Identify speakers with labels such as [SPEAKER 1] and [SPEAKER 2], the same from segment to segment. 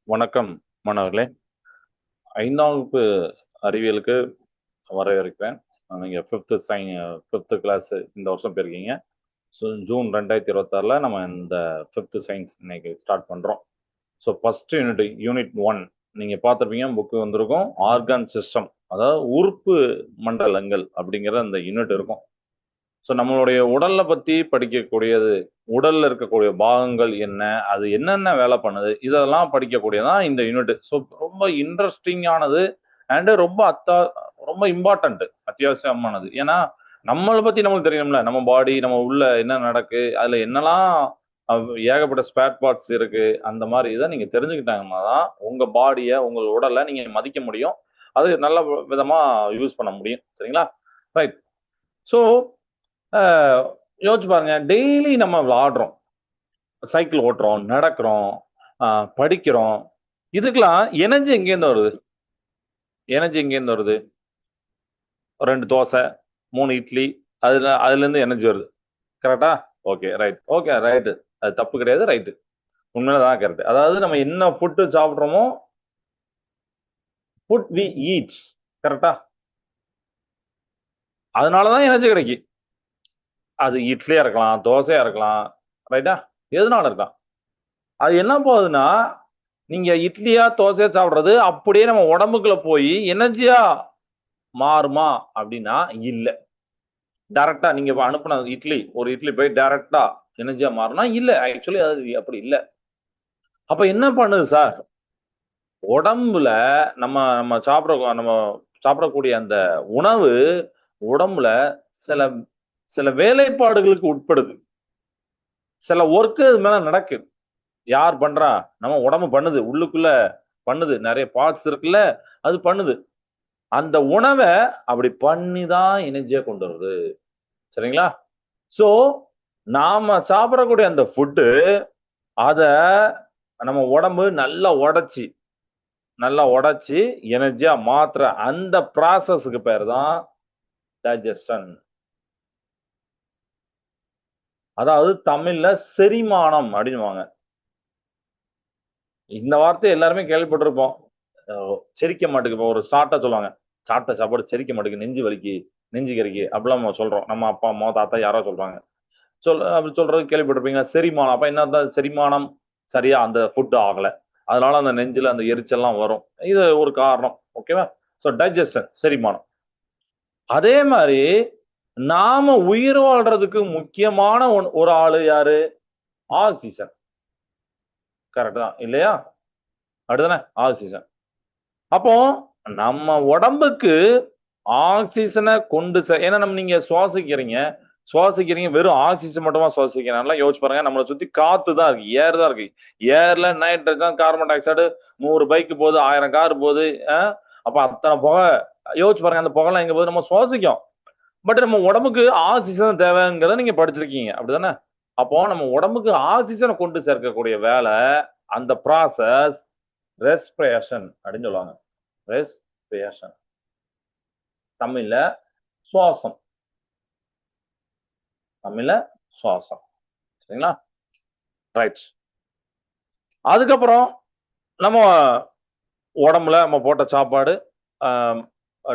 [SPEAKER 1] வணக்கம் மாணவர்களே. 5ஆம் வகுப்பு அறிவியலுக்கு வரவேற்கிறேன். நீங்க 5th கிளாஸ் இந்த வருஷம் போயிருக்கீங்க. ஸோ ஜூன் 2026ல நம்ம இந்த 5th சயின்ஸ் இன்னைக்கு ஸ்டார்ட் பண்றோம். ஸோ ஃபர்ஸ்ட் யூனிட் 1 நீங்க பார்த்துருப்பீங்க, புக்கு வந்திருக்கும். ஆர்கான் சிஸ்டம், அதாவது உறுப்பு மண்டலங்கள் அப்படிங்கிற அந்த யூனிட் இருக்கும். ஸோ நம்மளுடைய உடல்ல பத்தி படிக்கக்கூடியது, உடல்ல இருக்கக்கூடிய பாகங்கள் என்ன, அது என்னென்ன வேலை பண்ணுது, இதெல்லாம் படிக்கக்கூடியதான் இந்த யூனிட். ஸோ ரொம்ப இன்ட்ரெஸ்டிங்கானது அண்ட் ரொம்ப இம்பார்ட்டன்ட், அத்தியாவசியமானது. ஏன்னா நம்மளை பத்தி நமக்கு தெரியணும்ல, நம்ம பாடி, நம்ம உள்ள என்ன நடக்கு, அதுல என்னெல்லாம் ஏகப்பட்ட ஸ்பேர் பார்ட்ஸ் இருக்கு, அந்த மாதிரி இதை நீங்க தெரிஞ்சுக்கிட்டாங்கன்னா தான் உங்க பாடியை, உங்க உடலை நீங்க மதிக்க முடியும். அது நல்ல விதமா யூஸ் பண்ண முடியும். சரிங்களா? ரைட். ஸோ யோசிச்சு பாருங்க, டெய்லி நம்ம விளாடுறோம், சைக்கிள் ஓட்டுறோம், நடக்கிறோம், படிக்கிறோம். இதுக்கெல்லாம் எனர்ஜி எங்கேருந்து வருது? எனர்ஜி எங்கேருந்து வருது? 2 தோசை, 3 இட்லி, அதுல இருந்து எனர்ஜி வருது. கரெக்டா? Okay, right. Okay, right. அது தப்பு கிடையாது, ரைட்டு. உண்மையிலதான் கரெக்ட். அதாவது நம்ம என்ன ஃபுட்டு சாப்பிட்றோமோ, ஃபுட் வி ஈட். கரெக்டா? அதனாலதான் எனர்ஜி கிடைக்கும். அது இட்லியா இருக்கலாம், தோசையா இருக்கலாம், ரைட்டா? எதுனால இருக்கலாம். அது என்ன போகுதுன்னா, நீங்க இட்லியா தோசையா சாப்பிடுறது அப்படியே நம்ம உடம்புக்குள்ள போய் எனர்ஜியா மாறுமா அப்படின்னா இல்ல. டைரக்டா நீங்க அனுப்புன இட்லி, ஒரு இட்லி போய் டைரக்டா எனர்ஜியா மாறினா இல்ல. ஆக்சுவலி அது அப்படி இல்ல. அப்ப என்ன பண்ணுது சார்? உடம்புல நம்ம நம்ம சாப்பிடக்கூடிய அந்த உணவு உடம்புல சில சில வேலைப்பாடுகளுக்கு உட்படுது. சில ஒர்க் அது மேல நடக்குது. யார் பண்றா? நம்ம உடம்பு பண்ணுது. உள்ளுக்குள்ள பண்ணுது. நிறைய பார்ட்ஸ் இருக்குல்ல, அது பண்ணுது. அந்த உணவை அப்படி பண்ணி தான் எனர்ஜியா கொண்டு வருது. சரிங்களா? சோ நாம சாப்பிடக்கூடிய அந்த ஃபுட்டு, அத நம்ம உடம்பு நல்லா உடைச்சு எனர்ஜியா மாத்துற அந்த ப்ராசஸ்க்கு பேர் தான் டைஜஷன். அதாவது தமிழ்ல செரிமானம் அப்படின்னுவாங்க. இந்த வார்த்தையை எல்லாருமே கேள்விப்பட்டிருப்போம். செரிக்க மாட்டேங்குது. ஒரு ஷார்ட்டா சொல்லுவாங்க, சாப்பிட்ட சாப்பாடு செரிக்க மாட்டேங்குது, நெஞ்சு வலிக்கு, நெஞ்சு கறிக்கு, அப்படிலாம் நம்ம சொல்றோம். நம்ம அப்பா அம்மா தாத்தா யாரோ சொல்றாங்க. அப்படி சொல்றது கேள்விப்பட்டிருப்பீங்க. செரிமானம், அப்ப என்ன அர்த்தம்? செரிமானம் சரியா அந்த ஃபுட் ஆகல, அதனால அந்த நெஞ்சில அந்த எரிச்சல்லாம் வரும். இது ஒரு காரணம். ஓகேவா? ஸோ டைஜஷன், செரிமானம். அதே மாதிரி நாம உயிர் வாழ்றதுக்கு முக்கியமான ஒரு ஆளு யாரு? ஆக்சிஜன். கரெக்ட் தான் இல்லையா? அப்படிதானே? ஆக்சிஜன். அப்போ நம்ம உடம்புக்கு ஆக்சிஜனை கொண்டு ஏன்னா நீங்க சுவாசிக்கிறீங்க, வெறும் ஆக்சிஜன் மட்டுமா சுவாசிக்கிறீங்க? நல்லா யோசிச்சு பாருங்க. நம்மளை சுத்தி காத்து தான் இருக்கு, ஏர் தான் இருக்கு. ஏர்ல nitrogen, carbon dioxide, 100 bike போகுது, 1000 கார் போகுது. அப்ப அத்தனை புகை. யோசிச்சு பாருங்க, அந்த புகைலாம் எங்க போகுது? நம்ம சுவாசிக்கும். பட் நம்ம உடம்புக்கு ஆக்சிஜன் தேவைங்கிறத நீங்க படிச்சிருக்கீங்க, அப்படிதானே? அப்போ நம்ம உடம்புக்கு ஆக்சிஜனை கொண்டு சேர்க்கக்கூடிய வேலை, அந்த ப்ராசஸ் ரெஸ்பிரேஷன் அப்படின்னு சொல்லுவாங்க. ரெஸ்பிரேஷன், தமிழ்ல சுவாசம். தமிழ்ல சுவாசம். சரிங்களா? ரைட். அதுக்கப்புறம் நம்ம உடம்புல நம்ம போட்ட சாப்பாடு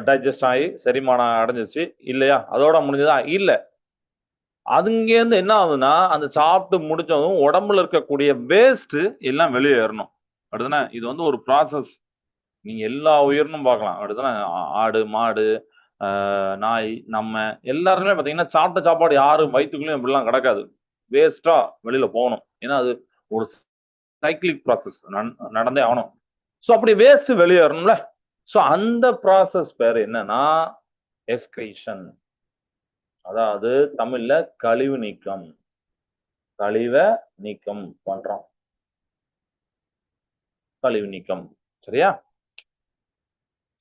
[SPEAKER 1] டைஜஸ்ட் ஆகி செரிமானம் அடைஞ்சிச்சு இல்லையா? அதோட முடிஞ்சதா? இல்ல. அதுங்கேருந்து என்ன ஆகுதுன்னா, அந்த சாப்பிட்டு முடிச்சதும் உடம்புல இருக்கக்கூடிய வேஸ்ட் எல்லாம் வெளியேறணும். அப்படிதானே? இது வந்து ஒரு ப்ராசஸ். நீங்க எல்லா உயிரினும் பார்க்கலாம். அப்படிதானே? ஆடு, மாடு, நாய், நம்ம எல்லாருமே பாத்தீங்கன்னா, சாப்பிட்ட சாப்பாடு யாரும் வயிற்றுக்குள்ளேயும் இப்படிலாம் கிடக்காது. வேஸ்டா வெளியில போகணும். ஏன்னா அது ஒரு சைக்கிளிக் ப்ராசஸ், நடந்தே ஆகணும். ஸோ அப்படி வேஸ்ட் வெளியேறணும்ல. ஸோ அந்த ப்ராசஸ் பேர் என்னன்னா எக்ஸ்கிரீஷன். அதாவது தமிழ்ல கழிவு நீக்கம். கழிவ நீக்கம் பண்றோம். கழிவு நீக்கம். சரியா?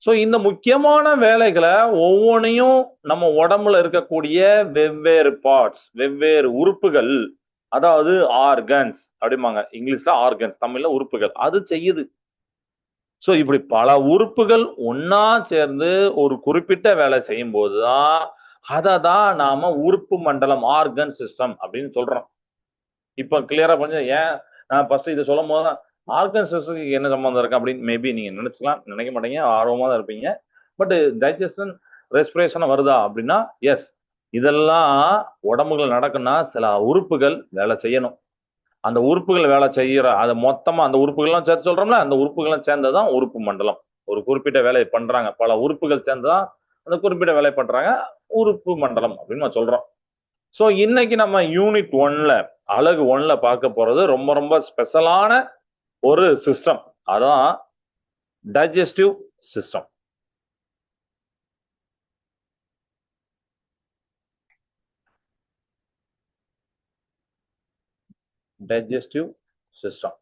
[SPEAKER 1] சோ இந்த முக்கியமான வேலைகளை ஒவ்வொன்றையும் நம்ம உடம்புல இருக்கக்கூடிய வெவ்வேறு பார்ட்ஸ், வெவ்வேறு உறுப்புகள், அதாவது ஆர்கன்ஸ் அப்படிம்பாங்க. இங்கிலீஷ்ல ஆர்கன்ஸ், தமிழ்ல உறுப்புகள், அது செய்யுது. சோ இப்படி பல உறுப்புகள் ஒன்னா சேர்ந்து ஒரு குறிப்பிட்ட வேலை செய்யும் போதுதான் அதை தான் நாம உறுப்பு மண்டலம், ஆர்கன் சிஸ்டம் அப்படின்னு சொல்றோம். இப்ப கிளியரா கொஞ்சம் ஏன் நான் ஃபர்ஸ்ட் இதை சொல்லும் போதுதான் ஆர்கன் சிஸ்டத்துக்கு என்ன சம்பந்தம் இருக்கு அப்படின்னு மேபி நீங்க நினைச்சுக்கலாம், நினைக்க மாட்டீங்க, ஆர்வமா தான் இருப்பீங்க. பட் டைஜஷன் ரெஸ்பிரேஷன் வருதா அப்படின்னா எஸ். இதெல்லாம் உடம்புல நடக்குன்னா சில உறுப்புகள் வேலை செய்யணும். அந்த உறுப்புகள் வேலை செய்யற அதை மொத்தமா அந்த உறுப்புகள்லாம் சேர்த்து சொல்றோம்ல, அந்த உறுப்புகள்லாம் சேர்ந்ததான் உறுப்பு மண்டலம். ஒரு குறிப்பிட்ட வேலையை பண்றாங்க, பல உறுப்புகள் சேர்ந்துதான் அந்த குறிப்பிட்ட வேலை பண்றாங்க, உறுப்பு மண்டலம் அப்படின்னு நான் சொல்றோம். சோ இன்னைக்கு நம்ம யூனிட் 1ல அலகு 1ல பார்க்க போறது ரொம்ப ரொம்ப ஸ்பெஷலான ஒரு சிஸ்டம். அதான் டைஜஸ்டிவ் சிஸ்டம். டைஜஸ்டிவ் சிஸ்டம்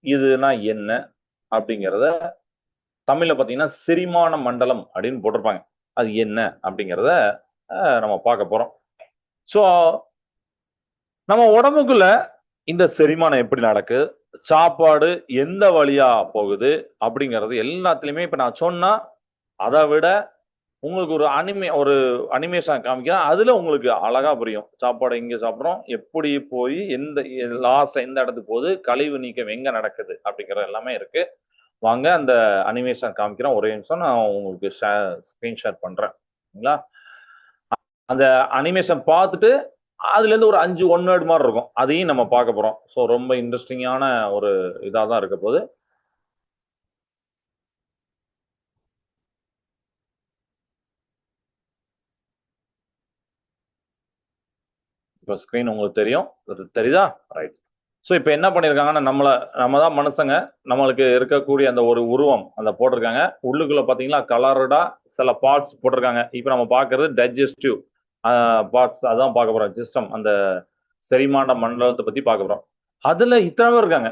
[SPEAKER 1] இதுனா என்ன அப்படிங்கிறத தமிழ்ல பாத்தீங்கன்னா செரிமான மண்டலம் அப்படின்னு போட்டிருப்பாங்க. அது என்ன அப்படிங்கிறத நம்ம பார்க்க போறோம். சோ நம்ம உடம்புக்குள்ள இந்த செரிமானம் எப்படி நடக்கு, சாப்பாடு எந்த வழியா போகுது அப்படிங்கிறது எல்லாத்துலயுமே இப்ப நான் சொன்னா அதை விட உங்களுக்கு ஒரு அனிமேஷன் காமிக்கிறேன், அதுல உங்களுக்கு அழகா புரியும். சாப்பாடு எங்க சாப்பிடுறோம், எப்படி போய் எந்த லாஸ்ட் எந்த இடத்துக்கு போகுது, கழிவு நீக்கம் எங்க நடக்குது அப்படிங்கிறது எல்லாமே இருக்கு. வாங்க அந்த அனிமேஷன் காமிக்கிறேன், ஒரே நிமிஷம் நான் உங்களுக்கு ஸ்கிரீன் ஷேர் பண்றேன். அந்த அனிமேஷன் பார்த்துட்டு அதுல இருந்து ஒரு 5 ஒன் வேர்டு மாதிரி இருக்கும், அதையும் நம்ம பார்க்க போறோம். ஸோ ரொம்ப இன்ட்ரெஸ்டிங்கான ஒரு இதாக தான் இருக்க போகுது. இப்போ ஸ்கிரீன் உங்களுக்கு தெரியும், தெரியுதா? ரைட். ஸோ இப்போ என்ன பண்ணியிருக்காங்கன்னா நம்ம தான் மனுஷங்க, நம்மளுக்கு இருக்கக்கூடிய அந்த ஒரு உருவம் அந்த போட்டிருக்காங்க. உள்ளுக்குள்ள பார்த்தீங்களா கலர்டா சில பார்ட்ஸ் போட்டிருக்காங்க. இப்போ நம்ம பார்க்கறது டைஜஸ்டிவ் பார்ட்ஸ், அதான் பார்க்க போறோம். சிஸ்டம், அந்த செரிமான மண்டலத்தை பத்தி பார்க்க போறோம். அதுல இத்தனை பேர் இருக்காங்க.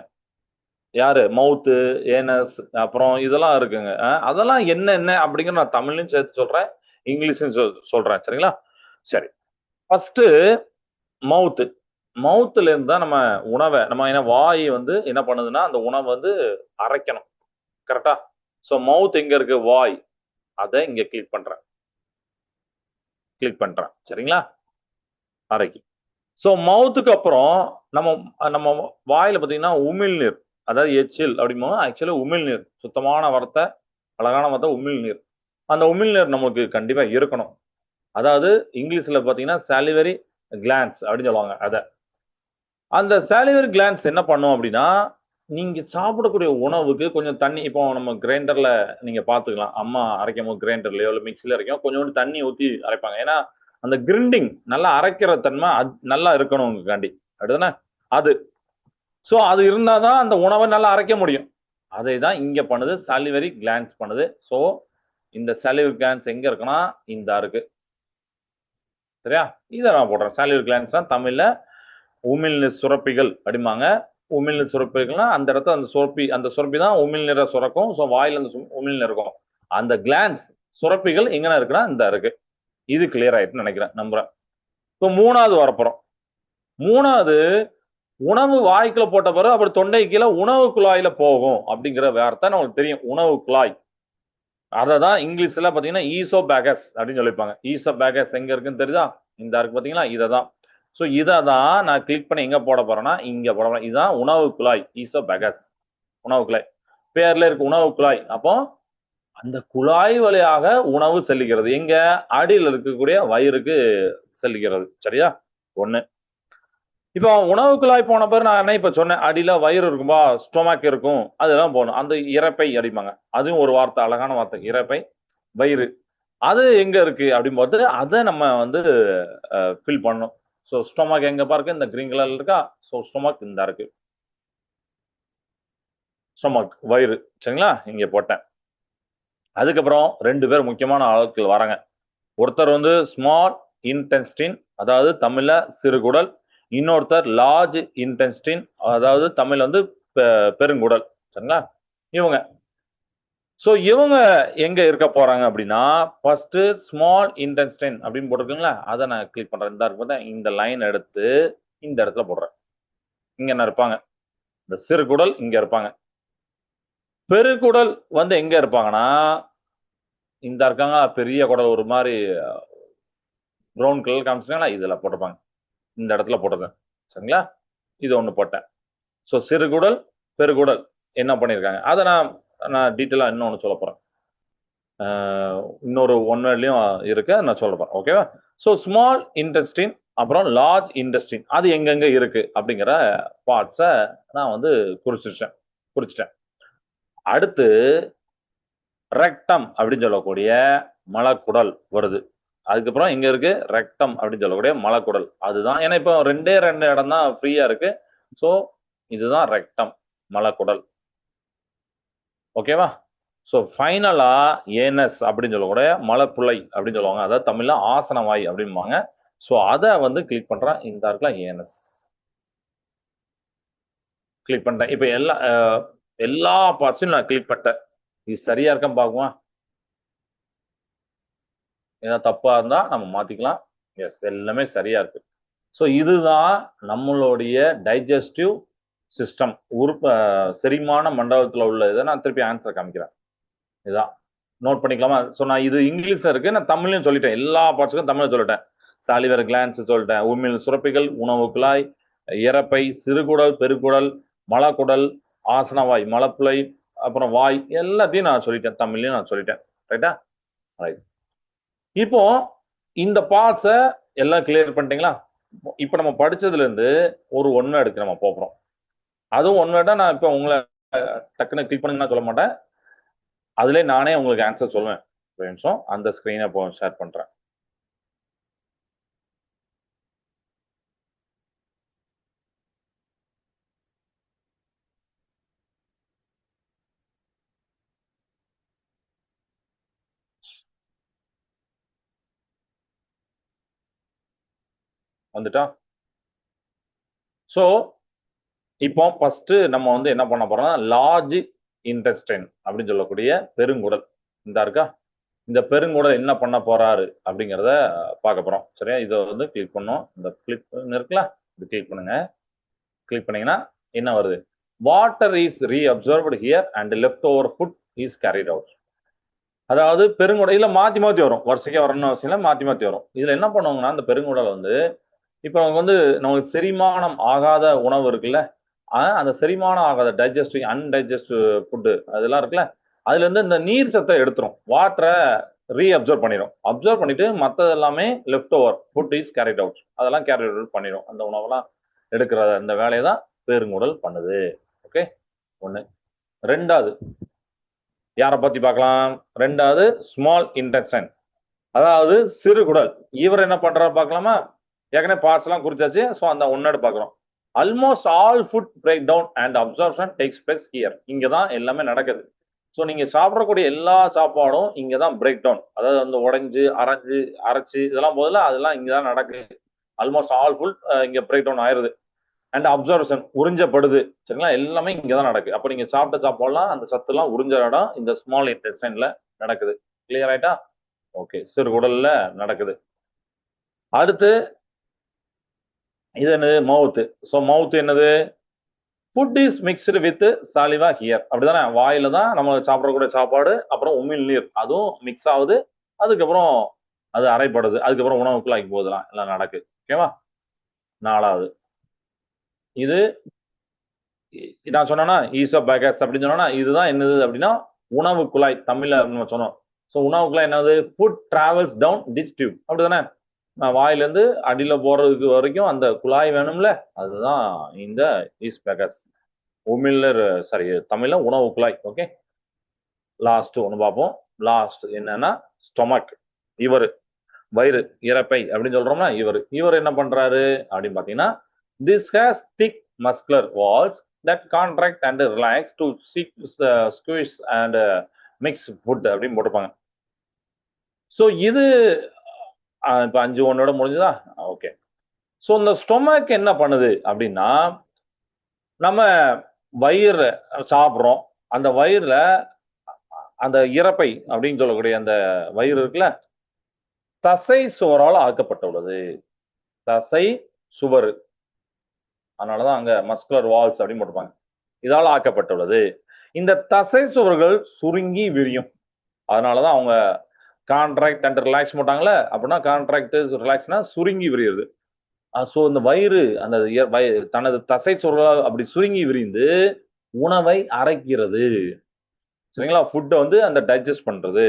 [SPEAKER 1] யாரு? மவுத்து, ஏனஸ், அப்புறம் இதெல்லாம் இருக்குங்க. அதெல்லாம் என்ன அப்படிங்கிற நான் தமிழ்லையும் சேர்த்து சொல்றேன், இங்கிலீஷும் சொல்றேன். சரிங்களா? சரி. ஃபர்ஸ்ட் மவுத்து. மவுத்துல இருந்து தான் நம்ம உணவை நம்ம என்ன வாய் வந்து என்ன பண்ணுதுன்னா அந்த உணவை வந்து அரைக்கணும். கரெக்டா? ஸோ மவுத் எங்க இருக்கு? வாய். அதை இங்க கிளிக் பண்றேன். சரிங்களா? அரைக்கும். ஸோ மவுத்துக்கு அப்புறம் நம்ம நம்ம வாயில பார்த்தீங்கன்னா உமிழ்நீர், அதாவது எச்சில் அப்படிம்போது ஆக்சுவலி உமிழ்நீர், சுத்தமான வார்த்தை, அழகான வார்த்தை உமிழ்நீர். அந்த உமிழ்நீர் நமக்கு கண்டிப்பா இருக்கணும். அதாவது இங்கிலீஷ்ல பார்த்தீங்கன்னா சாலிவரி கிளான்ஸ் அப்படின்னு சொல்லுவாங்க. அந்த சாலிவரி கிளான்ஸ் என்ன பண்ணும் அப்படின்னா, நீங்க சாப்பிடக்கூடிய உணவுக்கு கொஞ்சம் தண்ணி, இப்போ நம்ம கிரைண்டர்ல நீங்க பார்த்துக்கலாம், அம்மா அரைக்கும் போது கிரைண்டர்லயோ இல்லை மிக்சில அரைக்கும் கொஞ்சோண்டு தண்ணி ஊற்றி அரைப்பாங்க. ஏன்னா அந்த கிரிண்டிங் நல்லா அரைக்கிற தன்மை நல்லா இருக்கணும் உங்களுக்காண்டி, அப்படிதானே? அது ஸோ அது இருந்தாதான் அந்த உணவை நல்லா அரைக்க முடியும். அதை தான் இங்க பண்ணுது, சாலிவரி கிளான்ஸ் பண்ணுது. ஸோ இந்த சாலிவரி கிளான்ஸ் எங்க இருக்குன்னா இந்த இருக்கு. சரியா? இதை நான் போடுறேன். சாலிவரி கிளான்ஸ் தான் தமிழ்ல உமிழ்நீர் சுரப்பிகள் அப்படிம்பாங்க. உமிழ்நீர் சுரப்பிகள்னா அந்த இடத்துல அந்த சுரப்பி தான் உமிழ்நீரை சுரக்கும். ஸோ வாயில அந்த உமிழ்நீர் இருக்கும். அந்த கிளான்ஸ் சுரப்பிகள் எங்கன்னா இருக்குன்னா இந்த இருக்கு. இது கிளியர் ஆயிட்டுன்னு நினைக்கிறேன், நம்புறேன். இப்போ 3வது வரப்போறோம். 3வது உணவு வாய்க்குள்ள போட்ட பிறகு அப்புறம் தொண்டை கீழே உணவு குழாயில போகும் அப்படிங்கிற வார்த்தை நமக்கு தெரியும், உணவு குழாய். அதை தான் இங்கிலீஷ்ல பாத்தீங்கன்னா ஈசோபேகஸ் அப்படின்னு சொல்லிப்பாங்க. ஈசோபேகஸ் எங்க இருக்குன்னு தெரியுதா? இந்த இருக்கு பாத்தீங்களா, இதை தான். ஸோ இதை தான் நான் கிளிக் பண்ணி எங்க போட போறேன்னா இங்க போட போறேன். இதுதான் உணவு குழாய், ஈசோபேகஸ், உணவு குழாய். பேர்ல இருக்கு உணவு குழாய். அப்போ அந்த குழாய் வழியாக உணவு செல்லுகிறது. எங்க? அடியில் இருக்கக்கூடிய வயிறுக்கு செல்லுகிறது. சரியா? ஒண்ணு. இப்போ உணவு குழாய் போன பிறகு நான் என்ன இப்ப சொன்னேன், அடியில வயிறு இருக்கும்பா, ஸ்டொமக் இருக்கும், அதெல்லாம் போகணும். அந்த இரைப்பை அடிப்பாங்க. அதுவும் ஒரு வார்த்தை, அழகான வார்த்தை, இரைப்பை, வயிறு. அது எங்க இருக்கு அப்படின்னு பார்த்து அதை நம்ம வந்து ஃபில் பண்ணணும். ஸோ ஸ்டொமக் எங்க பாருக்கு? இந்த கிரீன் கலர்ல இருக்கா? ஸோ ஸ்டொமக் இந்த இருக்கு. ஸ்டொமக் வயிறு. சரிங்களா? இங்க போட்டேன். அதுக்கப்புறம் 2 பேர் முக்கியமான ஆட்கள் வராங்க. ஒருத்தர் வந்து ஸ்மால் இன்டெஸ்டின், அதாவது தமிழ்ல சிறுகுடல். இன்னொருத்தர் லார்ஜ் இன்டெஸ்டின், அதாவது தமிழ்ல வந்து பெருங்குடல். சரிங்களா? இவங்க. ஸோ இவங்க எங்க இருக்க போறாங்க அப்படின்னா, ஃபர்ஸ்ட் ஸ்மால் இன்டெஸ்டைன் அப்படின்னு போட்டிருக்குங்களா, அதை நான் கிளிக் பண்றேன். இந்த இருக்கு, இந்த லைன் எடுத்து இந்த இடத்துல போடுறேன். இங்க என்ன இருப்பாங்க? இந்த சிறுகுடல் இங்க இருப்பாங்க. பெருகுடல் வந்து எங்க இருப்பாங்கன்னா இந்த இருக்காங்க. பெரிய குடல் ஒரு மாதிரி ப்ரௌன் கலர் காமிச்சிருக்காங்களா, இதுல போட்டிருப்பாங்க. இந்த இடத்துல போட்டிருக்கேன். சரிங்களா? இது ஒண்ணு போட்டேன். ஸோ சிறுகுடல், பெருகுடல் என்ன பண்ணியிருக்காங்க அதை நான் டீட்டெயிலாக இன்னொன்று சொல்ல போகிறேன். இன்னொரு ஒன் வேர்ட்லையும் இருக்கு, நான் சொல்ல போகிறேன். ஓகேவா? ஸோ ஸ்மால் இன்டெஸ்டின் அப்புறம் லார்ஜ் இன்டெஸ்டின் அது எங்கெங்க இருக்கு அப்படிங்கிற பார்ட்ஸை நான் வந்து குறிச்சிட்டேன். அடுத்து ரெக்டம் அப்படின்னு சொல்லக்கூடிய மலக்குடல் வருது. அதுக்கப்புறம் இங்க இருக்கு ரெக்டம் அப்படின்னு சொல்லக்கூடிய மலக்குடல். அதுதான், ஏன்னா இப்போ ரெண்டு இடம் தான் ஃப்ரீயா இருக்கு. ஸோ இதுதான் ரெக்டம், மலக்குடல். ஓகேவா? ஸோ ஃபைனலா ஏனஸ் அப்படின்னு சொல்லக்கூடிய மலப்புழை அப்படின்னு சொல்லுவாங்க. அதாவது தமிழ்ல ஆசனவாய் அப்படின்பாங்க. ஸோ அதை வந்து கிளிக் பண்றேன். இந்த இருக்கலாம் ஏனஸ் கிளிக் பண்ணிட்டேன். இப்போ எல்லா பார்ட்ஸையும் நான் கிளிக் பண்ணிட்டேன். இது சரியா இருக்கான்னு பார்க்குவோம். ஏதாவது தப்பா இருந்தா நம்ம மாத்திக்கலாம். எஸ், எல்லாமே சரியா இருக்கு. ஸோ இதுதான் நம்மளுடைய டைஜஸ்டிவ் சிஸ்டம், செரிமான மண்டலத்தில் உள்ள இதை நான் திருப்பி ஆன்சர் காமிக்கிறேன். இதுதான் நோட் பண்ணிக்கலாமா? ஸோ நான் இது இங்கிலீஷ்ல இருக்கு, நான் தமிழ்லையும் சொல்லிட்டேன். எல்லா பார்ட்ஸுக்கும் தமிழ்ல சொல்லிட்டேன். சாலிவர் கிளான்ஸ் சொல்லிட்டேன், உமிழ் சுரப்பிகள், உணவு குழாய், இறப்பை, சிறுகுடல், பெருக்குடல், மலக்குடல், ஆசனவாய், மலப்புழை, அப்புறம் வாய், எல்லாத்தையும் நான் சொல்லிட்டேன். தமிழ்லையும் நான் சொல்லிட்டேன். ரைட்டா? ரைட். இப்போ இந்த பார்ட்ஸை எல்லாம் கிளியர் பண்ணிட்டீங்களா? இப்போ நம்ம படிச்சதுல இருந்து ஒரு ஒன் வேர்டுக்கு நம்ம போறோம். அதுவும் ஒன் வேர்டா நான் இப்போ உங்களை டக்குன்னு கிளிக் பண்ணுங்கன்னா சொல்ல மாட்டேன். அதுல நானே உங்களுக்கு ஆன்சர் சொல்லுவேன். ஒரு நிமிஷம் அந்த ஸ்கிரீனை இப்போ ஷேர் பண்றேன். வந்துட்டா? ஸோ இப்போ ஃபர்ஸ்ட் நம்ம வந்து என்ன பண்ண போறோம்னா லார்ஜ் இன்டெஸ்டைன் அப்படின்னு சொல்லக்கூடிய பெருங்குடல் இந்த இருக்கா. இந்த பெருங்குடல் என்ன பண்ண போறாரு அப்படிங்கிறத பார்க்க போறோம். சரியா? இதை வந்து கிளிக் பண்ணோம். இந்த கிளிக் இருக்குல்ல, இது கிளிக் பண்ணுங்க. கிளிக் பண்ணீங்கன்னா என்ன வருது? Water is reabsorbed here and left over food is carried out. அதாவது பெருங்குடல் இதுல மாத்தி மாத்தி வரும், வரிசைக்கா வரணும்னு அவசியம் இல்லை, மாத்தி மாத்தி வரும். இதுல என்ன பண்ணுவாங்கன்னா அந்த பெருங்குடல் வந்து இப்போ வந்து நமக்கு செரிமானம் ஆகாத உணவு இருக்குல்ல, அந்த செரிமானம் ஆகாத டைஜஸ்டிவ் அன்டைஜஸ்டிவ் ஃபுட்டு அதெல்லாம் இருக்குல்ல, அதுல இருந்து இந்த நீர் சத்தை எடுத்துரும், வாட்டரை ரீஅப்சர்வ் பண்ணிடும். அப்சர்வ் பண்ணிட்டு மற்றது எல்லாமே left over food is carried out, அதெல்லாம் கேரிட் அவுட் பண்ணிடும். அந்த உணவெல்லாம் எடுக்கிற அந்த வேலையை தான் பெருங்குடல் பண்ணுது. ஓகே, ஒண்ணு. ரெண்டாவது யாரை பத்தி பார்க்கலாம்? ரெண்டாவது ஸ்மால் இன்டெஸ்டைன், அதாவது சிறுகுடல். இவர் என்ன பண்றாரு பார்க்கலாமா? ஏற்கனவே பார்ட்ஸ் எல்லாம் குறிச்சாச்சு. ஸோ அந்த ஒன்னோட பார்க்குறோம். Almost all food break down and absorption takes place here. இங்க தான் எல்லாமே நடக்குது. ஸோ நீங்க சாப்பிடக்கூடிய எல்லா சாப்பாடும் இங்க தான் பிரேக் டவுன், அதாவது வந்து உடைஞ்சு அரைச்சு இதெல்லாம் போதில் அதெல்லாம் இங்க தான் நடக்குது. ஆல்மோஸ்ட் ஆல் ஃபுட் இங்க பிரேக் டவுன் ஆயிருது. அண்ட் அப்சர்வேஷன் உறிஞ்சப்படுது. சரிங்களா? எல்லாமே இங்க தான் நடக்குது. அப்போ நீங்க சாப்பிட்ட சாப்பாடுலாம் அந்த சத்துலாம் உறிஞ்ச இடம் இந்த ஸ்மால் இன்டெஸ்டைன்ல நடக்குது. கிளியர் ஆயிட்டா? ஓகே, சிறுகுடல்ல நடக்குது. அடுத்து இது என்னது? மவுத். ஸோ மவுத் என்னது? Food is mixed with saliva here. அப்படிதானே? வாயில தான் நம்ம சாப்பிடக்கூடிய சாப்பாடு, அப்புறம் உமிழ் நீர் அதுவும் மிக்ஸ் ஆகுது. அதுக்கப்புறம் அது அரைப்படுது. அதுக்கப்புறம் உணவுக்குள்ளாக்கி போதெல்லாம் எல்லாம் நடக்குது. ஓகேவா? நாலாவது இது நான் சொன்னேன்னா ஈசோபேகஸ் அப்படின்னு சொன்னா இதுதான் என்னது அப்படின்னா உணவு குழாய். தமிழ்ல நம்ம சொன்னோம். ஸோ உணவு குழாய் என்னது? ஃபுட் டிராவல்ஸ் டவுன் டிஸ் டியூப். அப்படிதானே? வாயிலிருந்து அடியில போறதுக்கு வரைக்கும் அந்த குழாய் வேணும்ல, அதுதான் இந்த ஈஸ்பேகஸ். உமிழ்நீர், சாரி தமிழ்ல உணவு குழாய். ஓகே, லாஸ்ட் ஒன்று பார்ப்போம். லாஸ்ட் என்னன்னா ஸ்டொமக். இவர் வயிறு, இறப்பை அப்படின்னு சொல்றோம்னா இவர் என்ன பண்றாரு அப்படின்னு பாத்தீங்கன்னா, this has thick muscular walls that contract and relax to squeeze and mix food அப்படின்னு போட்டுப்பாங்க. ஸோ இது இப்போ 5 ஒன்னோட முடிஞ்சுதா? ஓகே. ஸோ இந்த ஸ்டொமக் என்ன பண்ணுது அப்படின்னா, நம்ம வயிறு சாப்பிட்றோம். அந்த வயிறுல அந்த இறப்பை அப்படின்னு சொல்லக்கூடிய அந்த வயிறு இருக்குல்ல, தசை சுவரால் ஆக்கப்பட்டுள்ளது. தசை சுவர், அதனாலதான் அங்க மஸ்குலர் வால்ஸ் அப்படின்னு போட்டுப்பாங்க. இதால் ஆக்கப்பட்டுள்ளது. இந்த தசை சுவர்கள் சுருங்கி விரியும். அதனாலதான் அவங்க கான்ட்ராக்ட் அண்ட் ரிலாக்ஸ் போட்டாங்களே. அப்படின்னா கான்ட்ராக்ட் ரிலாக்ஸ்னா சுருங்கி விரியுது. ஸோ இந்த வயிறு அந்த தனது தசை சுவர்களால் அப்படி சுருங்கி விரிந்து உணவை அரைக்கிறது. சரிங்களா? ஃபுட்டை வந்து அந்த டைஜஸ்ட் பண்றது.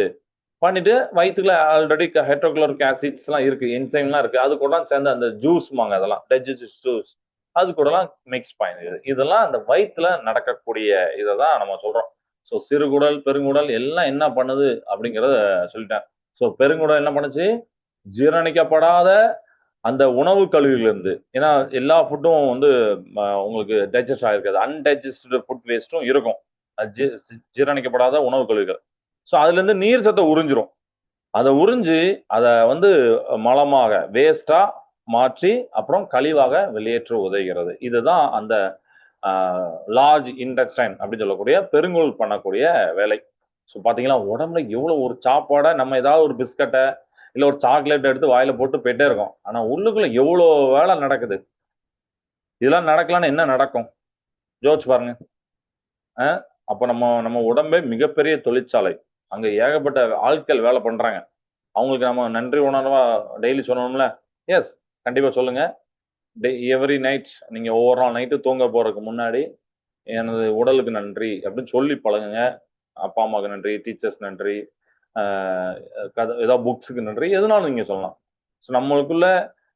[SPEAKER 1] பண்ணிட்டு வயித்துக்குள்ள ஆல்ரெடி ஹைட்ரோகுளோரிக் ஆசிட்ஸ் எல்லாம் இருக்கு, என்சைம்லாம் இருக்கு. அது கூட சேர்ந்து அந்த ஜூஸ்மாங்க அதெல்லாம் டைஜஸ்டிவ் ஜூஸ். அது கூடலாம் மிக்ஸ் பண்ணிடுது. இதெல்லாம் அந்த வயித்துல நடக்கக்கூடிய இதை தான் நம்ம சொல்றோம். ஸோ சிறுகுடல், பெருங்குடல் எல்லாம் என்ன பண்ணுது அப்படிங்கிறத சொல்லிட்டேன். ஸோ பெருங்குடல் என்ன பண்ணுச்சு? ஜீரணிக்கப்படாத அந்த உணவு கழிவுகளிலிருந்து, ஏன்னா எல்லா ஃபுட்டும் வந்து உங்களுக்கு டைஜஸ்ட் ஆயிருக்காது. அன்டைஜஸ்டட் ஃபுட் வேஸ்ட்டும் இருக்கும். அது ஜீரணிக்கப்படாத உணவு கழிவுகள். ஸோ அதுல இருந்து நீர் சத்தை உறிஞ்சிரும். அதை உறிஞ்சு அதை வந்து மலமாக வேஸ்டா மாற்றி அப்புறம் கழிவாக வெளியேற்ற உதவுகிறது. இதுதான் அந்த லார்ஜ் இன்டெஸ்டைன் அப்படின்னு சொல்லக்கூடிய பெருங்குடல் பண்ணக்கூடிய வேலை. ஸோ பாத்தீங்களா, உடம்புல எவ்வளவு ஒரு சாப்பாடை நம்ம ஏதாவது ஒரு பிஸ்கட்டை இல்ல ஒரு சாக்லேட் எடுத்து வாயில போட்டு போயிட்டே இருக்கோம். ஆனா உள்ளுக்குள்ள எவ்வளவு வேலை நடக்குது. இதெல்லாம் நடக்கலாம்னு என்ன நடக்கும் யோசிச்சு பாருங்க. அப்ப நம்ம நம்ம உடம்பே மிகப்பெரிய தொழிற்சாலை. அங்க ஏகப்பட்ட ஆட்கள் வேலை பண்றாங்க. அவங்களுக்கு நம்ம நன்றி உணர்வா டெய்லி சொல்லணும்ல. எஸ், கண்டிப்பா சொல்லுங்க. எவ்ரி நைட் நீங்க ஒவ்வொரு நாள் நைட்டு தூங்க போறதுக்கு முன்னாடி எனது உடலுக்கு நன்றி அப்படின்னு சொல்லி பழகுங்க. அப்பா அம்மாவுக்கு நன்றி, டீச்சர்ஸ் நன்றி, ஏதாவது புக்ஸுக்கு நன்றி, எதுனாலும் நீங்க சொல்லலாம். ஸோ நம்மளுக்குள்ள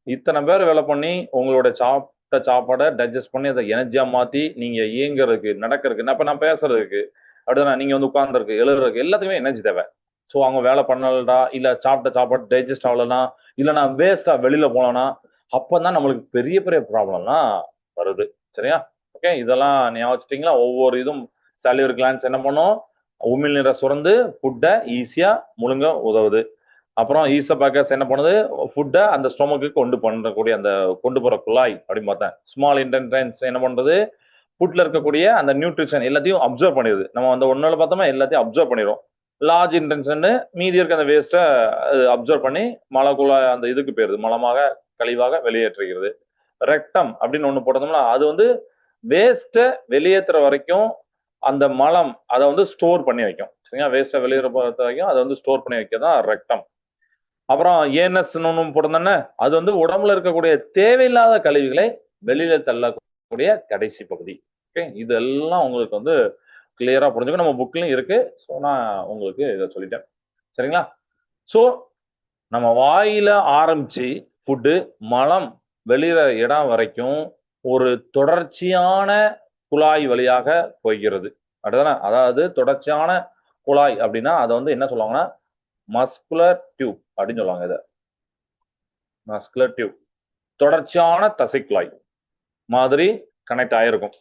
[SPEAKER 1] இத்தனை பேர் வேலை பண்ணி உங்களோட சாப்பிட்ட சாப்பாடை டைஜஸ்ட் பண்ணி அதை எனர்ஜியா மாத்தி நீங்க இயங்குறதுக்கு, நடக்கிறதுக்கு, அப்ப நான் பேசுறதுக்கு, அப்படிதான் நீங்க வந்து உட்கார்ந்துருக்கு, எழுதுறதுக்கு எல்லாத்துக்குமே எனர்ஜி தேவை. ஸோ அவங்க வேலை பண்ணலடா, இல்ல சாப்பிட்ட சாப்பாடு டைஜஸ்ட் ஆகலனா, இல்ல நான் வேஸ்டா வெளியில போனேன்னா, அப்பதான் நம்மளுக்கு பெரிய பெரிய ப்ராப்ளம்லாம் வருது. சரியா? ஓகே, இதெல்லாம் ஞாபகம் வச்சுட்டீங்களா? ஒவ்வொரு இதுவும் சலிவர் கிளான்ஸ் என்ன பண்ணும்? உமிழ்நீரை சுரந்து ஃபுட்டை ஈஸியா முழுங்க உதவுது. அப்புறம் ஈஸ்டோபேக்கஸ் என்ன பண்ணுது? ஃபுட்டை அந்த ஸ்டொமக்கு கொண்டு பண்ணக்கூடிய அந்த கொண்டு போற குழாய் அப்படின்னு பார்த்தேன். ஸ்மால் இன்டெஸ்டைன்ஸ் என்ன பண்றது? ஃபுட்ல இருக்கக்கூடிய அந்த நியூட்ரிஷன் எல்லாத்தையும் அப்சர்வ் பண்ணிடுது. நம்ம அந்த ஒன்னால பார்த்தோமா எல்லாத்தையும் அப்சர்வ் பண்ணிடும். லார்ஜ் இன்டென்ஷன் மீதி இருக்க அந்த வேஸ்ட்டை அப்சர்வ் பண்ணி மலக்குழாய் அந்த இதுக்கு போயிருது, மலமாக கழிவாக வெளியேற்றுகிறது. ரெக்டம் அப்படின்னு ஒண்ணு போட்டோம்னா அது வந்து வேஸ்ட்டை வெளியேற்றுற வரைக்கும் அந்த மலம் அதை வந்து ஸ்டோர் பண்ணி வைக்கும். சரிங்களா? வேஸ்ட்டை வெளியேற வரைக்கும் அதை வந்து ஸ்டோர் பண்ணி வைக்கதான் ரெக்டம். அப்புறம் ஏஎன்எஸ் ஒன்று போட்டிருந்தேன்னா அது வந்து உடம்புல இருக்கக்கூடிய தேவையில்லாத கழிவுகளை வெளியில தள்ளக்கூடிய கடைசி பகுதி. ஓகே, இதெல்லாம் உங்களுக்கு வந்து கிளியரா புரிஞ்சுக்கும். நம்ம புக்லயும் இருக்கு. ஸோ நான் உங்களுக்கு இதை சொல்லிட்டேன். சரிங்களா? ஸோ நம்ம வாயில ஆரம்பிச்சு ஃபுட்டு மலம் வெளியிற இடம் வரைக்கும் ஒரு தொடர்ச்சியான குழாய் வழியாக போகிறது. அப்படிதானே? அதாவது தொடர்ச்சியான குழாய் அப்படின்னா அதை வந்து என்ன சொல்லுவாங்கன்னா மஸ்குலர் டியூப் அப்படின்னு சொல்லுவாங்க. இதை மஸ்குலர் டியூப், தொடர்ச்சியான தசைக்குழாய் மாதிரி கனெக்ட் ஆயிருக்கும்.